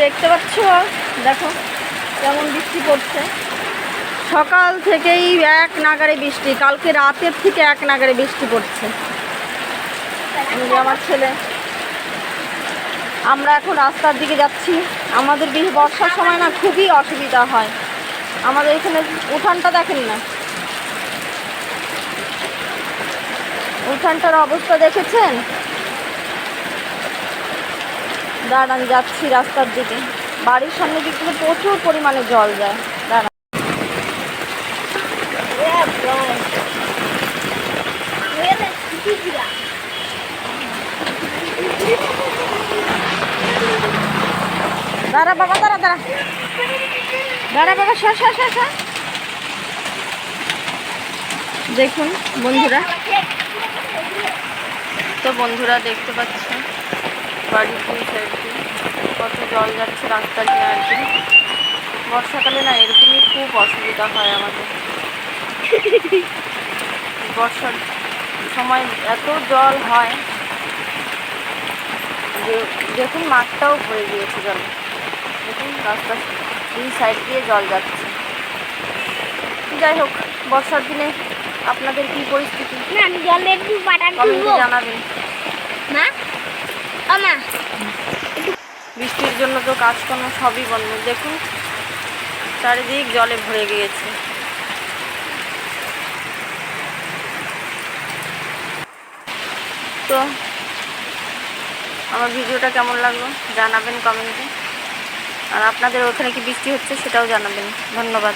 দেখতে পাচ্ছ, দেখো কেমন বৃষ্টি পড়ছে। সকাল থেকেই এক নাগাড়ে বৃষ্টি, কালকে রাতের থেকে এক নাগাড়ে বৃষ্টি পড়ছে। আমার ছেলে, আমরা এখন রাস্তার দিকে যাচ্ছি। আমাদের বর্ষার সময় না খুবই অসুবিধা হয়। আমাদের এখানে উঠানটা দেখেন না, উঠানটার অবস্থা দেখেছেন? দাঁড়ান, যাচ্ছি রাস্তার দিকে। বাড়ির সামনে দিক থেকে প্রচুর পরিমাণে জল যায়। দাঁড়ান, দাঁড়া বাবা, দাঁড়া দাঁড়া দাঁড়া বাবা, দেখুন বন্ধুরা, তো বন্ধুরা দেখতে পাচ্ছেন বাড়ির দুই সাইড দিয়ে কত জল যাচ্ছে রাস্তা দিয়ে। আর কি বর্ষাকালে না এরকমই খুব অসুবিধা হয় আমাদের। বর্ষার সময় এত জল হয় যে দেখুন মাঠটাও ভরে গিয়েছে জলে। দেখুন রাস্তার দুই সাইড দিয়ে জল যাচ্ছে। যাই হোক, বর্ষার দিনে আপনাদের কি পরিস্থিতি কমেন্টে জানাবেন। বৃষ্টির জন্য তো কাজকর্ম সবই বন্ধ। দেখুন চারিদিক জলে ভরে গিয়েছে। তো আমার ভিডিওটা কেমন লাগলো জানাবেন কমেন্টে। আর আপনাদের ওখানে কি বৃষ্টি হচ্ছে সেটাও জানাবেন। ধন্যবাদ।